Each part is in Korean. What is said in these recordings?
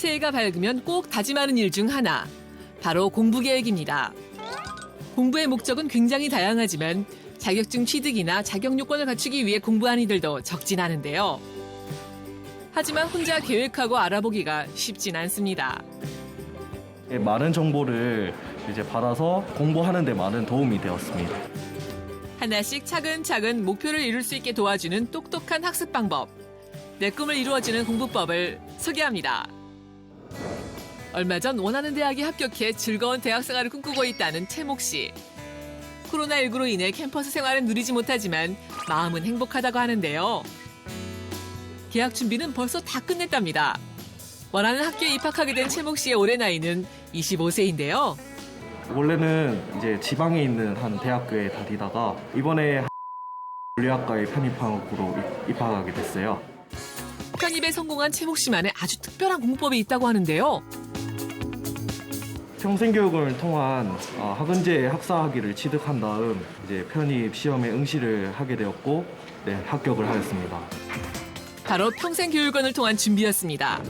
새해가 밝으면 꼭 다짐하는 일 중 하나, 바로 공부 계획입니다. 공부의 목적은 굉장히 다양하지만 자격증 취득이나 자격 요건을 갖추기 위해 공부하는 이들도 적진 않은데요. 하지만 혼자 계획하고 알아보기가 쉽진 않습니다. 많은 정보를 이제 받아서 공부하는 데 많은 도움이 되었습니다. 하나씩 차근차근 목표를 이룰 수 있게 도와주는 똑똑한 학습 방법. 내 꿈을 이루어주는 공부법을 소개합니다. 얼마 전 원하는 대학에 합격해 즐거운 대학 생활을 꿈꾸고 있다는 채목 씨. 코로나19로 인해 캠퍼스 생활은 누리지 못하지만 마음은 행복하다고 하는데요. 계약 준비는 벌써 다 끝냈답니다. 원하는 학교에 입학하게 된 채목 씨의 올해 나이는 25세인데요. 원래는 이제 지방에 있는 한 대학교에 다니다가 이번에 물리학과에 편입학으로 입학하게 됐어요. 편입에 성공한 채목 씨만의 아주 특별한 공부법이 있다고 하는데요. 평생교육을 통한 학은제 학사학위를 취득한 다음 이제 편입 시험에 응시를 하게 되었고 합격을 하였습니다. 바로 평생교육원을 통한 준비였습니다.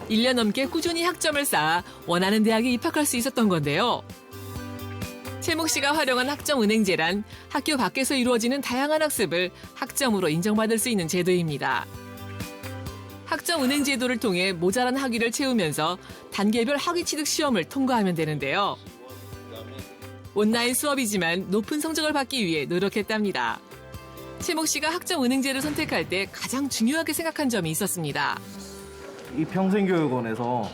1년 넘게 꾸준히 학점을 쌓아 원하는 대학에 입학할 수 있었던 건데요. 채목 씨가 활용한 학점은행제란 학교 밖에서 이루어지는 다양한 학습을 학점으로 인정받을 수 있는 제도입니다. 학점은행 제도를 통해 모자란 학위를 채우면서 단계별 학위 취득 시험을 통과하면 되는데요. 온라인 수업이지만 높은 성적을 받기 위해 노력했답니다. 채목 씨가 학점은행제를 선택할 때 가장 중요하게 생각한 점이 있었습니다. 이 평생교육원에서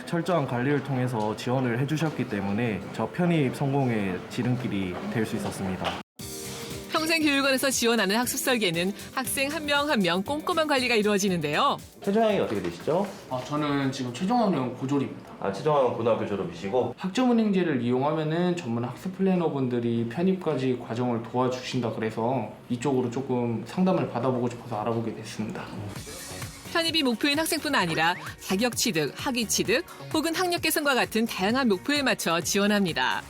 철저한 관리를 통해서 지원을 해주셨기 때문에 저 편입 성공의 지름길이 될 수 있었습니다. 평생교육원에서 지원하는 학습 설계는 학생 한 명 한 명 꼼꼼한 관리가 이루어지는데요. 최종학이 어떻게 되시죠? 저는 지금 최종학년 고졸입니다. 최종학은 고등학교 졸업이시고 학점은행제를 이용하면은 전문 학습 플래너분들이 편입까지 과정을 도와주신다 그래서 이쪽으로 조금 상담을 받아보고 싶어서 알아보게 됐습니다. 편입이 목표인 학생뿐 아니라 자격 취득, 학위 취득 혹은 학력 개선과 같은 다양한 목표에 맞춰 지원합니다.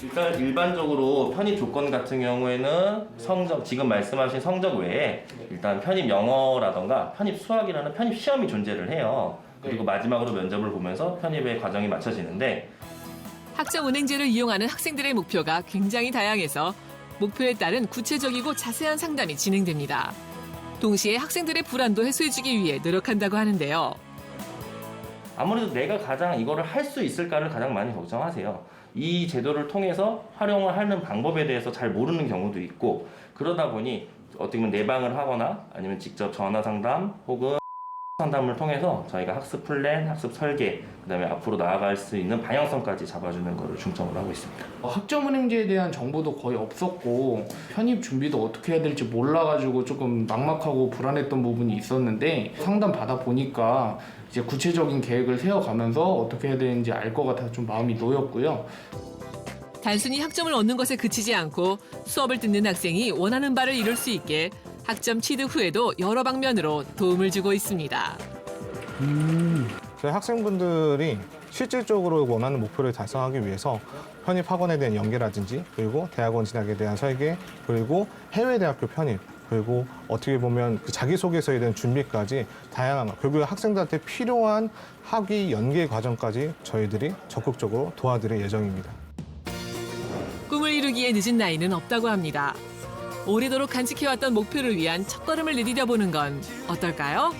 일단 일반적으로 편입 조건 같은 경우에는 성적, 지금 말씀하신 성적 외에 일단 편입 영어라던가 편입 수학이라는 편입 시험이 존재를 해요. 그리고 마지막으로 면접을 보면서 편입의 과정이 마쳐지는데 학점은행제를 이용하는 학생들의 목표가 굉장히 다양해서 목표에 따른 구체적이고 자세한 상담이 진행됩니다. 동시에 학생들의 불안도 해소해주기 위해 노력한다고 하는데요. 아무래도 내가 가장 이거를 할 수 있을까를 가장 많이 걱정하세요. 이 제도를 통해서 활용을 하는 방법에 대해서 잘 모르는 경우도 있고 그러다 보니 어떻게 보면 내방을 하거나 아니면 직접 전화 상담 혹은 상담을 통해서 저희가 학습 플랜, 학습 설계, 그다음에 앞으로 나아갈 수 있는 방향성까지 잡아주는 것을 중점으로 하고 있습니다. 학점은행제에 대한 정보도 거의 없었고 편입 준비도 어떻게 해야 될지 몰라가지고 조금 막막하고 불안했던 부분이 있었는데 상담 받아보니까 이제 구체적인 계획을 세워가면서 어떻게 해야 되는지 알 것 같아서 좀 마음이 놓였고요. 단순히 학점을 얻는 것에 그치지 않고 수업을 듣는 학생이 원하는 바를 이룰 수 있게 학점 취득 후에도 여러 방면으로 도움을 주고 있습니다. 저희 학생분들이 실질적으로 원하는 목표를 달성하기 위해서 편입학원에 대한 연계라든지 그리고 대학원 진학에 대한 설계 그리고 해외 대학교 편입 그리고 어떻게 보면 그 자기소개서에 대한 준비까지 다양한 결국 학생들한테 필요한 학위 연계 과정까지 저희들이 적극적으로 도와드릴 예정입니다. 꿈을 이루기에 늦은 나이는 없다고 합니다. 오래도록 간직해왔던 목표를 위한 첫걸음을 내디뎌보는 건 어떨까요?